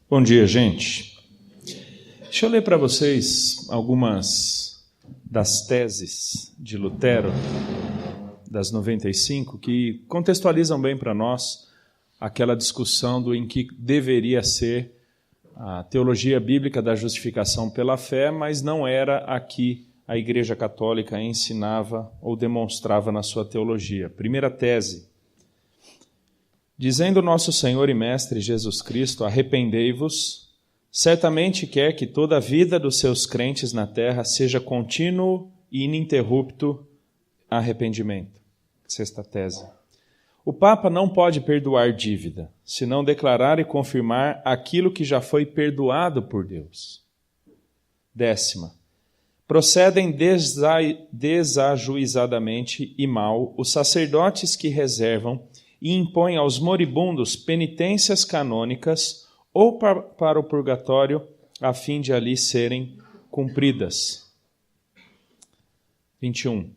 Bom dia, gente. Deixa eu ler para vocês algumas das teses de Lutero, das 95, que contextualizam bem para nós aquela discussão do em que deveria ser a teologia bíblica da justificação pela fé, mas não era a que a Igreja Católica ensinava ou demonstrava na sua teologia. Primeira tese. Dizendo nosso Senhor e Mestre Jesus Cristo, arrependei-vos, certamente quer que toda a vida dos seus crentes na terra seja contínuo e ininterrupto arrependimento. Sexta tese. O Papa não pode perdoar dívida, senão declarar e confirmar aquilo que já foi perdoado por Deus. Décima. Procedem desajuizadamente e mal os sacerdotes que reservam e impõe aos moribundos penitências canônicas ou para o purgatório, a fim de ali serem cumpridas. 21.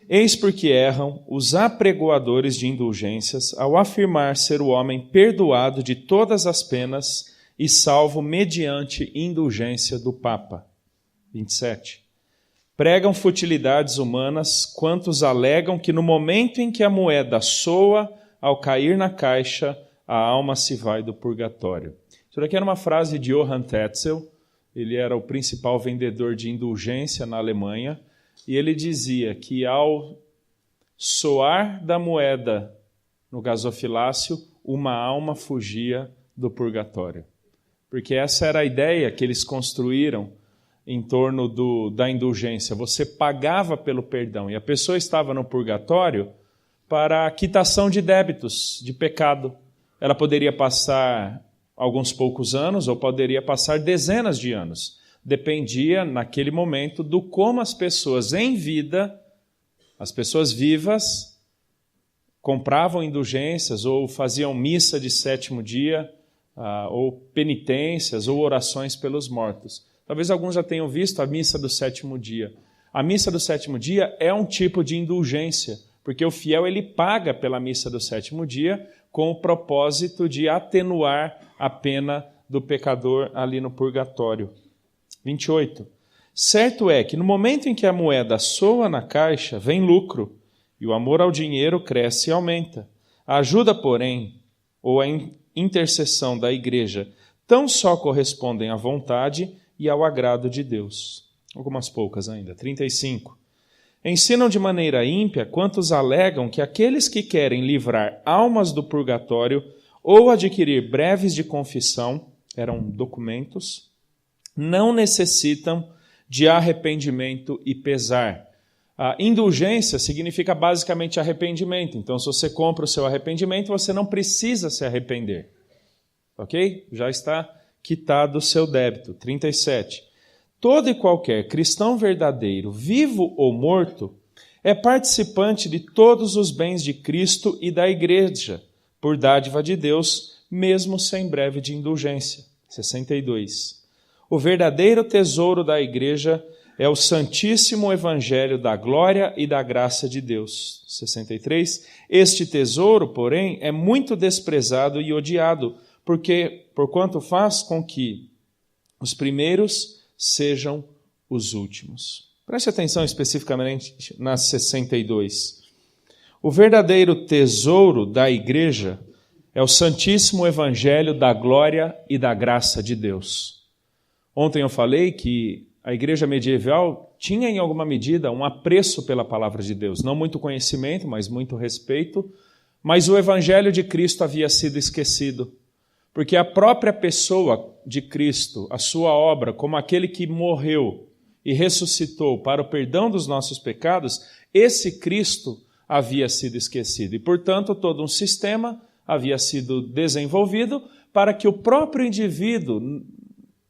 Eis porque erram os apregoadores de indulgências ao afirmar ser o homem perdoado de todas as penas e salvo mediante indulgência do Papa. 27. Pregam futilidades humanas quantos alegam que no momento em que a moeda soa, ao cair na caixa, a alma se vai do purgatório. Isso daqui era uma frase de Johann Tetzel. Ele era o principal vendedor de indulgência na Alemanha, e ele dizia que ao soar da moeda no gasofilácio, uma alma fugia do purgatório. Porque essa era a ideia que eles construíram em torno da indulgência. Você pagava pelo perdão, e a pessoa estava no purgatório para a quitação de débitos, de pecado. Ela poderia passar alguns poucos anos ou poderia passar dezenas de anos. Dependia, naquele momento, do como as pessoas em vida, as pessoas vivas, compravam indulgências ou faziam missa de sétimo dia, ou penitências ou orações pelos mortos. Talvez alguns já tenham visto a missa do sétimo dia. A missa do sétimo dia é um tipo de indulgência, porque o fiel ele paga pela missa do sétimo dia com o propósito de atenuar a pena do pecador ali no purgatório. 28. Certo é que no momento em que a moeda soa na caixa, vem lucro, e o amor ao dinheiro cresce e aumenta. A ajuda, porém, ou a intercessão da igreja, tão só correspondem à vontade e ao agrado de Deus. Algumas poucas ainda. 35. Ensinam de maneira ímpia quantos alegam que aqueles que querem livrar almas do purgatório ou adquirir breves de confissão, eram documentos, não necessitam de arrependimento e pesar. A indulgência significa basicamente arrependimento. Então, se você compra o seu arrependimento, você não precisa se arrepender. Ok? Já está quitado o seu débito. 37. Todo e qualquer cristão verdadeiro, vivo ou morto, é participante de todos os bens de Cristo e da Igreja, por dádiva de Deus, mesmo sem breve de indulgência. 62. O verdadeiro tesouro da Igreja é o Santíssimo Evangelho da glória e da graça de Deus. 63. Este tesouro, porém, é muito desprezado e odiado, porquanto faz com que os primeiros sejam os últimos. Preste atenção especificamente na 62. O verdadeiro tesouro da igreja é o Santíssimo Evangelho da glória e da graça de Deus. Ontem eu falei que a igreja medieval tinha em alguma medida um apreço pela palavra de Deus, não muito conhecimento, mas muito respeito, mas o Evangelho de Cristo havia sido esquecido. Porque a própria pessoa de Cristo, a sua obra, como aquele que morreu e ressuscitou para o perdão dos nossos pecados, esse Cristo havia sido esquecido. E, portanto, todo um sistema havia sido desenvolvido para que o próprio indivíduo,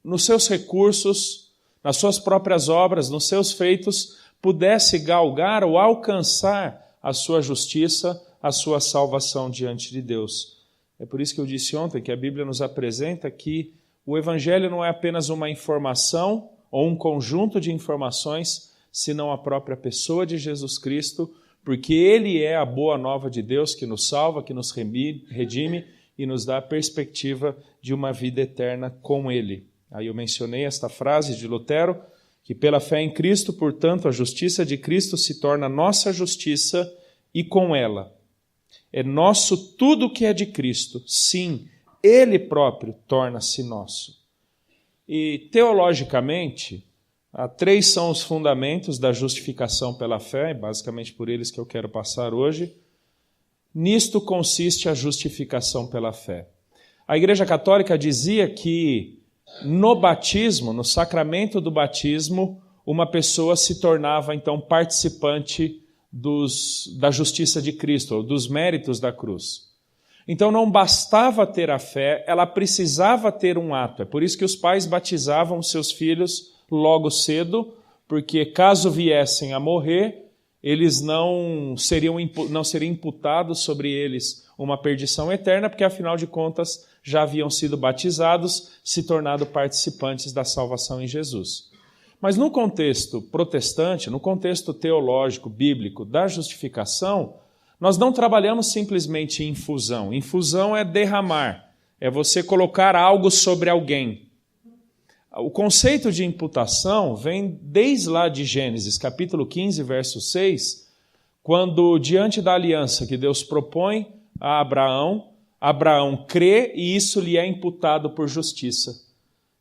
nos seus recursos, nas suas próprias obras, nos seus feitos, pudesse galgar ou alcançar a sua justiça, a sua salvação diante de Deus. É por isso que eu disse ontem que a Bíblia nos apresenta que o Evangelho não é apenas uma informação ou um conjunto de informações, senão a própria pessoa de Jesus Cristo, porque Ele é a boa nova de Deus que nos salva, que nos redime, e nos dá a perspectiva de uma vida eterna com Ele. Aí eu mencionei esta frase de Lutero, que pela fé em Cristo, portanto, a justiça de Cristo se torna nossa justiça e com ela é nosso tudo que é de Cristo. Sim, Ele próprio torna-se nosso. E teologicamente, há 3 são os fundamentos da justificação pela fé, basicamente por eles que eu quero passar hoje. Nisto consiste a justificação pela fé. A Igreja Católica dizia que no batismo, no sacramento do batismo, uma pessoa se tornava então participante da justiça de Cristo, ou dos méritos da cruz. Então não bastava ter a fé, ela precisava ter um ato. É por isso que os pais batizavam seus filhos logo cedo, porque caso viessem a morrer, eles não seriam imputados sobre eles uma perdição eterna, porque afinal de contas já haviam sido batizados, se tornado participantes da salvação em Jesus. Mas no contexto protestante, no contexto teológico, bíblico da justificação, nós não trabalhamos simplesmente em infusão. Infusão é derramar, é você colocar algo sobre alguém. O conceito de imputação vem desde lá de Gênesis, capítulo 15, verso 6, quando diante da aliança que Deus propõe a Abraão, Abraão crê e isso lhe é imputado por justiça.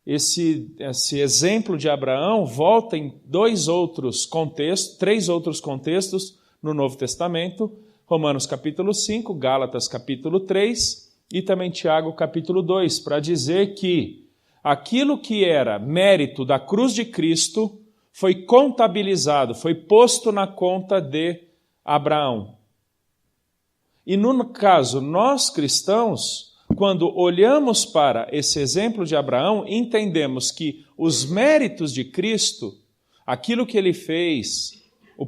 Esse exemplo de Abraão volta em 3 outros contextos no Novo Testamento, Romanos capítulo 5, Gálatas capítulo 3 e também Tiago capítulo 2, para dizer que aquilo que era mérito da cruz de Cristo foi contabilizado, foi posto na conta de Abraão. E no caso, nós cristãos, quando olhamos para esse exemplo de Abraão, entendemos que os méritos de Cristo, aquilo que ele fez,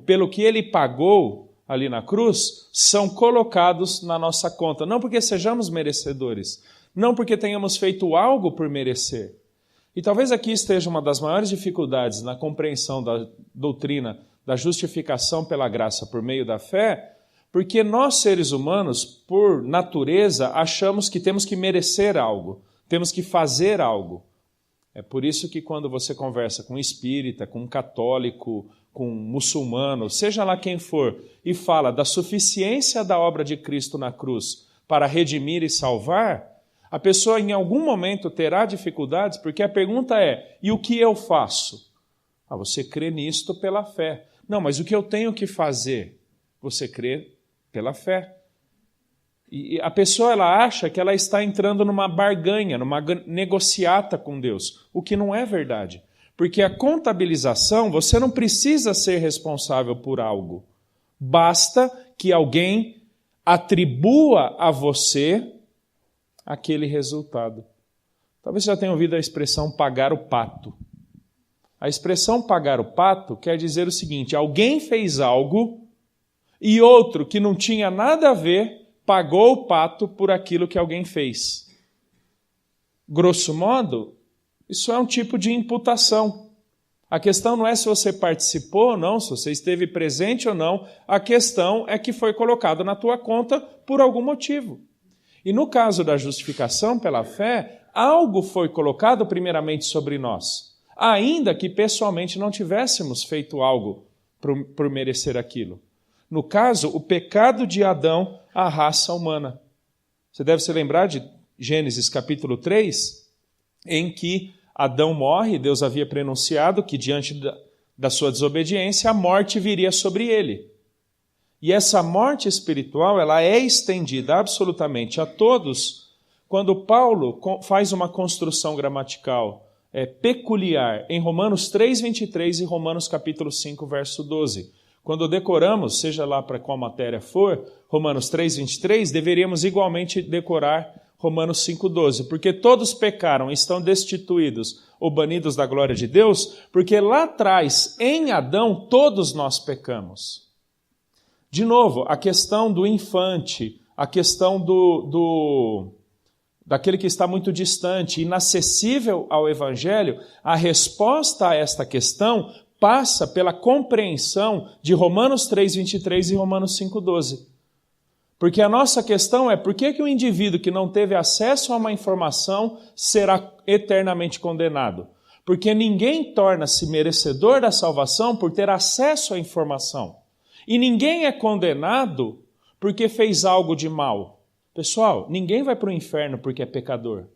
pelo que ele pagou ali na cruz, são colocados na nossa conta. Não porque sejamos merecedores, não porque tenhamos feito algo por merecer. E talvez aqui esteja uma das maiores dificuldades na compreensão da doutrina da justificação pela graça por meio da fé, porque nós, seres humanos, por natureza, achamos que temos que merecer algo, temos que fazer algo. É por isso que quando você conversa com um espírita, com um católico, com um muçulmano, seja lá quem for, e fala da suficiência da obra de Cristo na cruz para redimir e salvar, a pessoa em algum momento terá dificuldades, porque a pergunta é, e o que eu faço? Você crê nisto pela fé. Não, mas o que eu tenho que fazer? Você crê pela fé. E a pessoa ela acha que ela está entrando numa barganha, numa negociata com Deus, o que não é verdade. Porque a contabilização, você não precisa ser responsável por algo. Basta que alguém atribua a você aquele resultado. Talvez você já tenha ouvido a expressão pagar o pato. A expressão pagar o pato quer dizer o seguinte, alguém fez algo e outro que não tinha nada a ver pagou o pato por aquilo que alguém fez. Grosso modo, isso é um tipo de imputação. A questão não é se você participou ou não, se você esteve presente ou não, a questão é que foi colocado na tua conta por algum motivo. E no caso da justificação pela fé, algo foi colocado primeiramente sobre nós, ainda que pessoalmente não tivéssemos feito algo por merecer aquilo. No caso, o pecado de Adão, a raça humana. Você deve se lembrar de Gênesis capítulo 3, em que Adão morre, Deus havia prenunciado que diante da sua desobediência, a morte viria sobre ele. E essa morte espiritual, ela é estendida absolutamente a todos, quando Paulo faz uma construção gramatical peculiar em Romanos 3:23 e Romanos capítulo 5, verso 12. Quando decoramos, seja lá para qual matéria for, Romanos 3:23, deveríamos igualmente decorar Romanos 5:12, porque todos pecaram e estão destituídos ou banidos da glória de Deus, porque lá atrás, em Adão, todos nós pecamos. De novo, a questão do infante, a questão daquele que está muito distante, inacessível ao Evangelho, a resposta a esta questão passa pela compreensão de Romanos 3:23 e Romanos 5:12. Porque a nossa questão é por que o indivíduo que não teve acesso a uma informação será eternamente condenado? Porque ninguém torna-se merecedor da salvação por ter acesso à informação. E ninguém é condenado porque fez algo de mal. Pessoal, ninguém vai para o inferno porque é pecador.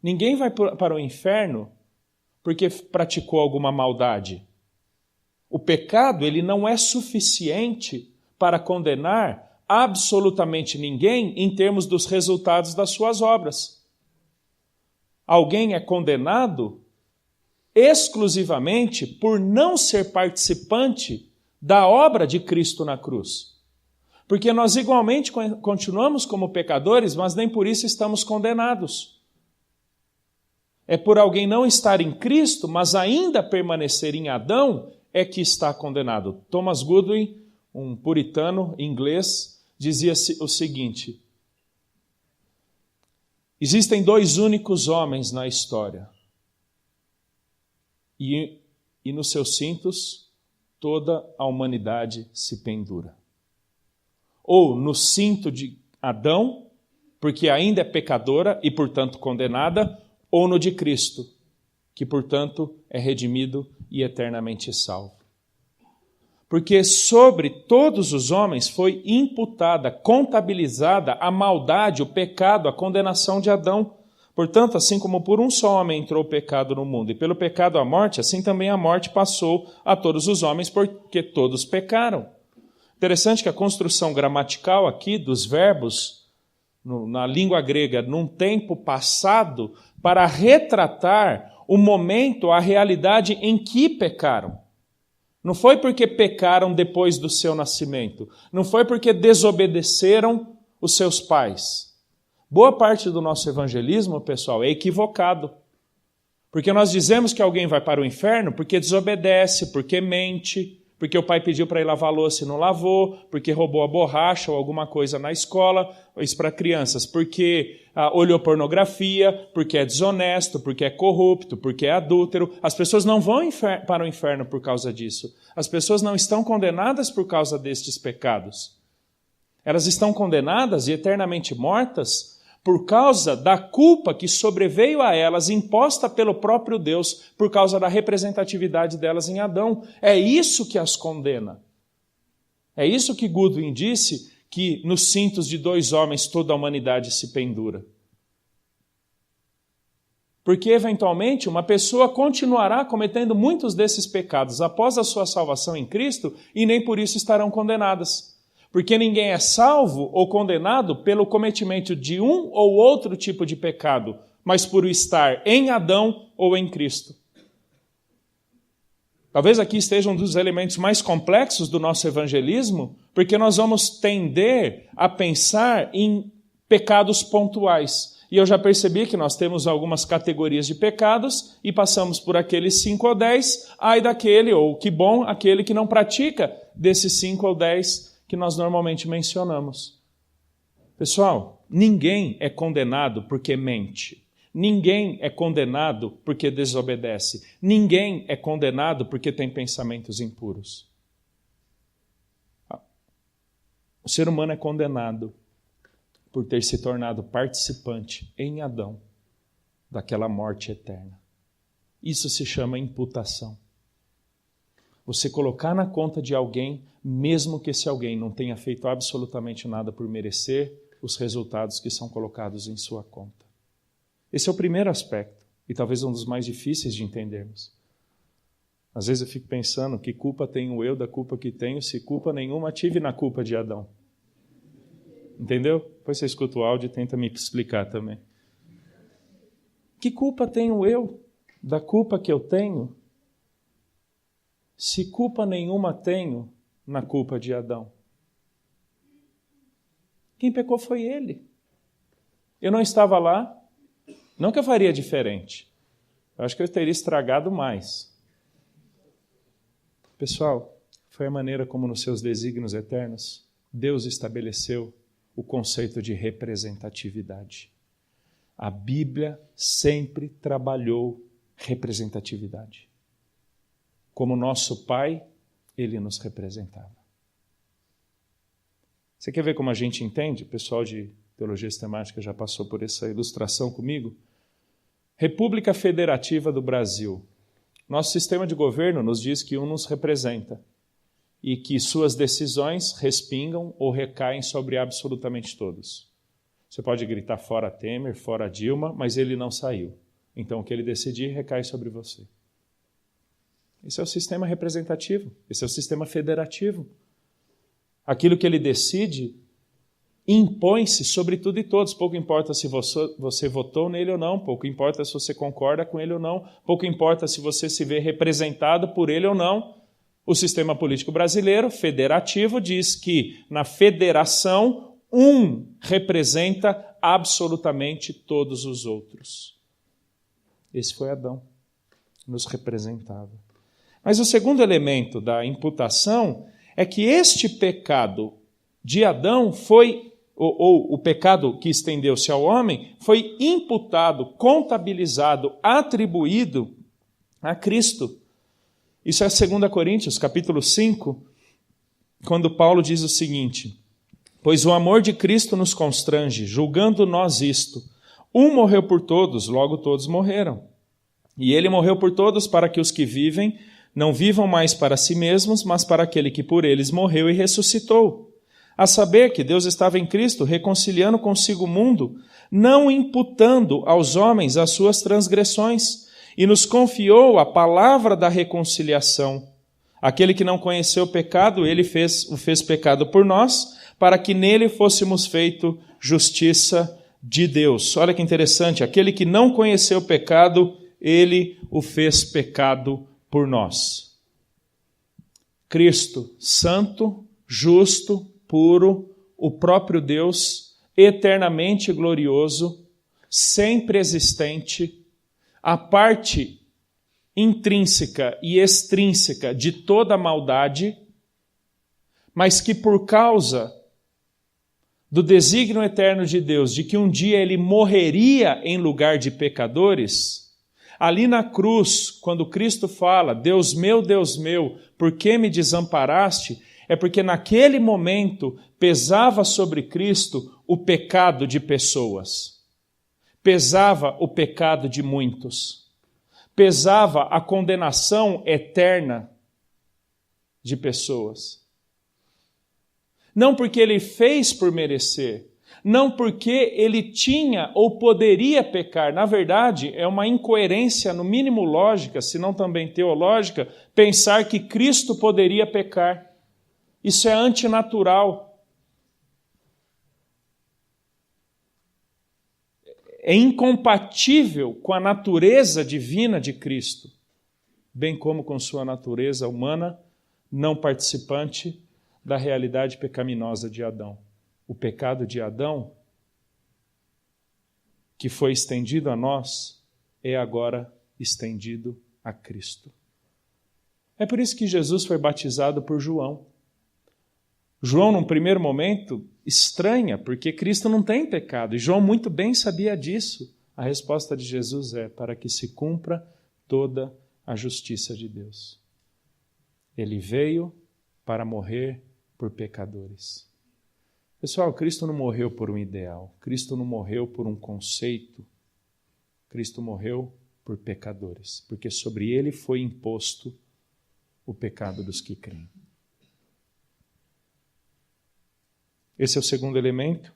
Ninguém vai para o inferno porque praticou alguma maldade. O pecado, ele não é suficiente para condenar absolutamente ninguém em termos dos resultados das suas obras. Alguém é condenado exclusivamente por não ser participante da obra de Cristo na cruz. Porque nós igualmente continuamos como pecadores, mas nem por isso estamos condenados. É por alguém não estar em Cristo, mas ainda permanecer em Adão, é que está condenado. Thomas Goodwin, um puritano inglês, dizia o seguinte: existem dois únicos homens na história, e nos seus cintos toda a humanidade se pendura. Ou no cinto de Adão, porque ainda é pecadora e, portanto, condenada, ou no de Cristo, que, portanto, é redimido e eternamente salvo. Porque sobre todos os homens foi imputada, contabilizada a maldade, o pecado, a condenação de Adão. Portanto, assim como por um só homem entrou o pecado no mundo, e pelo pecado a morte, assim também a morte passou a todos os homens, porque todos pecaram. Interessante que a construção gramatical aqui dos verbos, na língua grega, num tempo passado, para retratar o momento, a realidade em que pecaram. Não foi porque pecaram depois do seu nascimento. Não foi porque desobedeceram os seus pais. Boa parte do nosso evangelismo, pessoal, é equivocado. Porque nós dizemos que alguém vai para o inferno porque desobedece, porque mente, porque o pai pediu para ir lavar a louça e não lavou, porque roubou a borracha ou alguma coisa na escola, isso para crianças, porque olhou pornografia, porque é desonesto, porque é corrupto, porque é adúltero. As pessoas não vão para o inferno por causa disso. As pessoas não estão condenadas por causa destes pecados. Elas estão condenadas e eternamente mortas por causa da culpa que sobreveio a elas, imposta pelo próprio Deus, por causa da representatividade delas em Adão. É isso que as condena. É isso que Goodwin disse, que nos cintos de dois homens toda a humanidade se pendura. Porque, eventualmente, uma pessoa continuará cometendo muitos desses pecados após a sua salvação em Cristo e nem por isso estarão condenadas. Porque ninguém é salvo ou condenado pelo cometimento de um ou outro tipo de pecado, mas por estar em Adão ou em Cristo. Talvez aqui esteja um dos elementos mais complexos do nosso evangelismo, porque nós vamos tender a pensar em pecados pontuais. E eu já percebi que nós temos algumas categorias de pecados e passamos por aqueles 5 ou 10, ai daquele, ou que bom, aquele que não pratica desses 5 ou 10 que nós normalmente mencionamos. Pessoal, ninguém é condenado porque mente. Ninguém é condenado porque desobedece. Ninguém é condenado porque tem pensamentos impuros. O ser humano é condenado por ter se tornado participante em Adão daquela morte eterna. Isso se chama imputação. Você colocar na conta de alguém, mesmo que esse alguém não tenha feito absolutamente nada por merecer os resultados que são colocados em sua conta. Esse é o primeiro aspecto, e talvez um dos mais difíceis de entendermos. Às vezes eu fico pensando, que culpa tenho eu da culpa que tenho, se culpa nenhuma tive na culpa de Adão. Entendeu? Depois você escuta o áudio e tenta me explicar também. Que culpa tenho eu da culpa que eu tenho, se culpa nenhuma tenho na culpa de Adão? Quem pecou foi ele. Eu não estava lá, não que eu faria diferente. Eu acho que eu teria estragado mais. Pessoal, foi a maneira como nos seus desígnios eternos Deus estabeleceu o conceito de representatividade. A Bíblia sempre trabalhou representatividade. Como nosso Pai, Ele nos representava. Você quer ver como a gente entende? O pessoal de teologia sistemática já passou por essa ilustração comigo. República Federativa do Brasil. Nosso sistema de governo nos diz que um nos representa e que suas decisões respingam ou recaem sobre absolutamente todos. Você pode gritar fora Temer, fora Dilma, mas ele não saiu. Então o que ele decidir recai sobre você. Esse é o sistema representativo, esse é o sistema federativo. Aquilo que ele decide impõe-se sobre tudo e todos. Pouco importa se você votou nele ou não, pouco importa se você concorda com ele ou não, pouco importa se você se vê representado por ele ou não. O sistema político brasileiro, federativo, diz que na federação um representa absolutamente todos os outros. Esse foi Adão, nos representava. Mas o segundo elemento da imputação é que este pecado de Adão foi, ou o pecado que estendeu-se ao homem, foi imputado, contabilizado, atribuído a Cristo. Isso é 2 Coríntios, capítulo 5, quando Paulo diz o seguinte: pois o amor de Cristo nos constrange, julgando nós isto. Um morreu por todos, logo todos morreram. E ele morreu por todos para que os que vivem não vivam mais para si mesmos, mas para aquele que por eles morreu e ressuscitou. A saber que Deus estava em Cristo reconciliando consigo o mundo, não imputando aos homens as suas transgressões, e nos confiou a palavra da reconciliação. Aquele que não conheceu o pecado, ele o fez pecado por nós, para que nele fôssemos feito justiça de Deus. Olha que interessante, aquele que não conheceu o pecado, ele o fez pecado por nós. Cristo, santo, justo, puro, o próprio Deus, eternamente glorioso, sempre existente, a parte intrínseca e extrínseca de toda a maldade, mas que por causa do desígnio eterno de Deus, de que um dia ele morreria em lugar de pecadores, ali na cruz, quando Cristo fala, Deus meu, por que me desamparaste? É porque naquele momento pesava sobre Cristo o pecado de pessoas. Pesava o pecado de muitos. Pesava a condenação eterna de pessoas. Não porque ele fez por merecer, não porque ele tinha ou poderia pecar. Na verdade, é uma incoerência, no mínimo lógica, se não também teológica, pensar que Cristo poderia pecar. Isso é antinatural. É incompatível com a natureza divina de Cristo, bem como com sua natureza humana, não participante da realidade pecaminosa de Adão. O pecado de Adão, que foi estendido a nós, é agora estendido a Cristo. É por isso que Jesus foi batizado por João. João, num primeiro momento, estranha, porque Cristo não tem pecado. E João muito bem sabia disso. A resposta de Jesus é: para que se cumpra toda a justiça de Deus. Ele veio para morrer por pecadores. Pessoal, Cristo não morreu por um ideal. Cristo não morreu por um conceito. Cristo morreu por pecadores, porque sobre ele foi imposto o pecado dos que creem. Esse é o segundo elemento,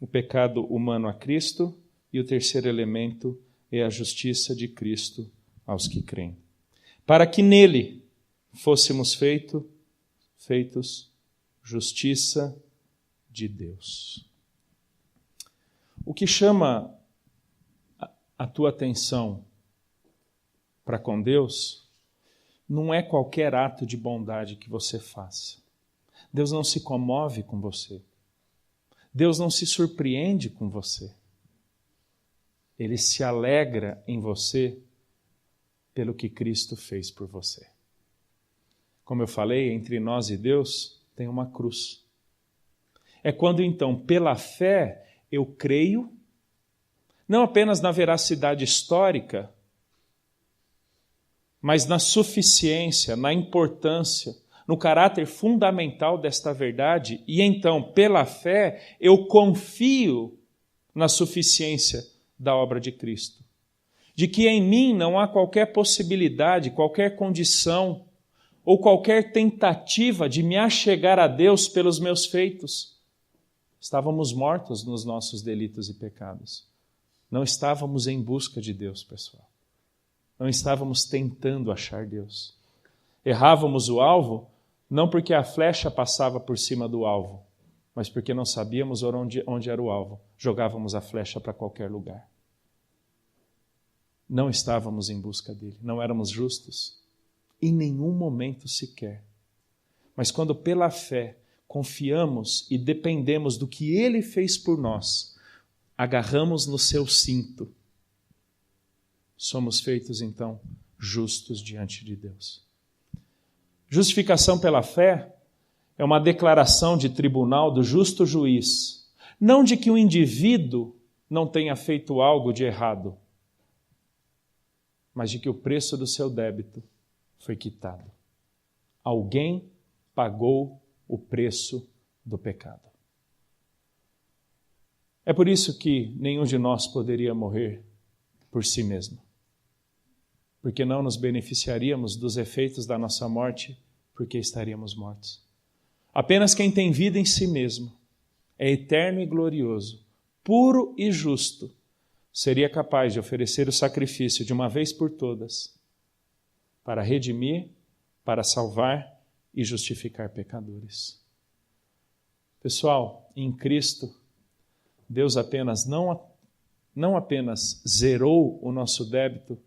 o pecado humano a Cristo, e o terceiro elemento é a justiça de Cristo aos que creem. Para que nele fôssemos feitos justiça de Deus. O que chama a tua atenção para com Deus não é qualquer ato de bondade que você faça. Deus não se comove com você. Deus não se surpreende com você. Ele se alegra em você pelo que Cristo fez por você. Como eu falei, entre nós e Deus tem uma cruz. É quando então, pela fé, eu creio, não apenas na veracidade histórica, mas na suficiência, na importância, no caráter fundamental desta verdade, e então, pela fé, eu confio na suficiência da obra de Cristo. De que em mim não há qualquer possibilidade, qualquer condição ou qualquer tentativa de me achegar a Deus pelos meus feitos. Estávamos mortos nos nossos delitos e pecados. Não estávamos em busca de Deus, pessoal. Não estávamos tentando achar Deus. Errávamos o alvo, não porque a flecha passava por cima do alvo, mas porque não sabíamos onde era o alvo. Jogávamos a flecha para qualquer lugar. Não estávamos em busca dele, não éramos justos, em nenhum momento sequer. Mas quando pela fé confiamos e dependemos do que ele fez por nós, agarramos no seu cinto, somos feitos então justos diante de Deus. Justificação pela fé é uma declaração de tribunal do justo juiz, não de que o indivíduo não tenha feito algo de errado, mas de que o preço do seu débito foi quitado. Alguém pagou o preço do pecado. É por isso que nenhum de nós poderia morrer por si mesmo, porque não nos beneficiaríamos dos efeitos da nossa morte, porque estaríamos mortos. Apenas quem tem vida em si mesmo, é eterno e glorioso, puro e justo, seria capaz de oferecer o sacrifício de uma vez por todas para redimir, para salvar e justificar pecadores. Pessoal, em Cristo, Deus não apenas zerou o nosso débito,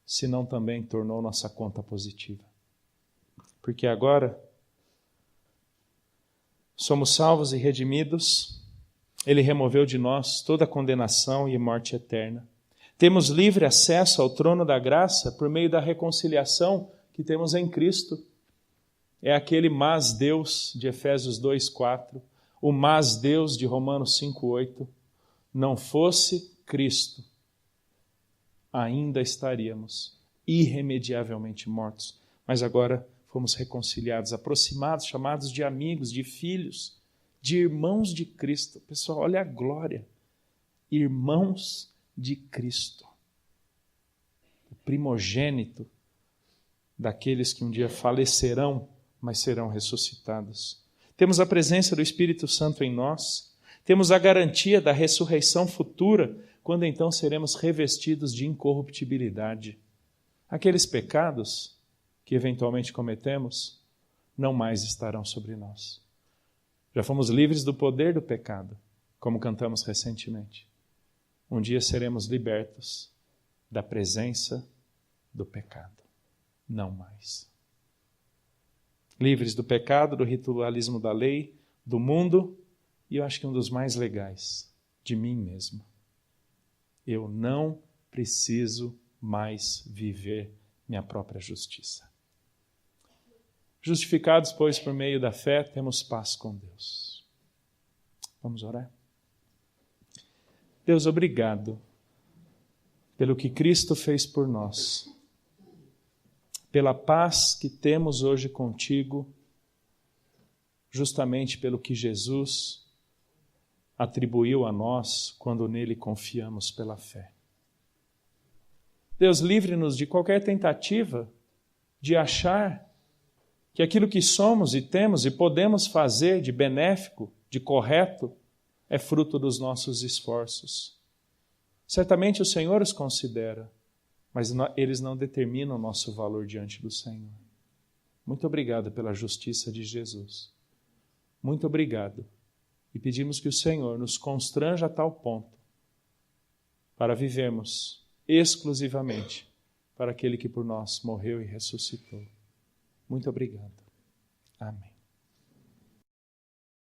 senão também tornou nossa conta positiva. Porque agora somos salvos e redimidos. Ele removeu de nós toda a condenação e morte eterna. Temos livre acesso ao trono da graça por meio da reconciliação que temos em Cristo. É aquele mas Deus de Efésios 2:4, o mas Deus de Romanos 5:8. Não fosse Cristo, ainda estaríamos irremediavelmente mortos. Mas agora fomos reconciliados, aproximados, chamados de amigos, de filhos, de irmãos de Cristo. Pessoal, olha a glória. Irmãos de Cristo. O primogênito daqueles que um dia falecerão, mas serão ressuscitados. Temos a presença do Espírito Santo em nós. Temos a garantia da ressurreição futura, quando então seremos revestidos de incorruptibilidade. Aqueles pecados que eventualmente cometemos, não mais estarão sobre nós. Já fomos livres do poder do pecado, como cantamos recentemente. Um dia seremos libertos da presença do pecado. Não mais. Livres do pecado, do ritualismo da lei, do mundo, e eu acho que um dos mais legais, de mim mesmo. Eu não preciso mais viver minha própria justiça. Justificados, pois, por meio da fé, temos paz com Deus. Vamos orar? Deus, obrigado pelo que Cristo fez por nós, pela paz que temos hoje contigo, justamente pelo que Jesus atribuiu a nós quando nele confiamos pela fé. Deus, livre-nos de qualquer tentativa de achar que aquilo que somos e temos e podemos fazer de benéfico, de correto, é fruto dos nossos esforços. Certamente o Senhor os considera, mas eles não determinam o nosso valor diante do Senhor. Muito obrigado pela justiça de Jesus. Muito obrigado. E pedimos que o Senhor nos constranja a tal ponto para vivermos exclusivamente para aquele que por nós morreu e ressuscitou. Muito obrigado. Amém.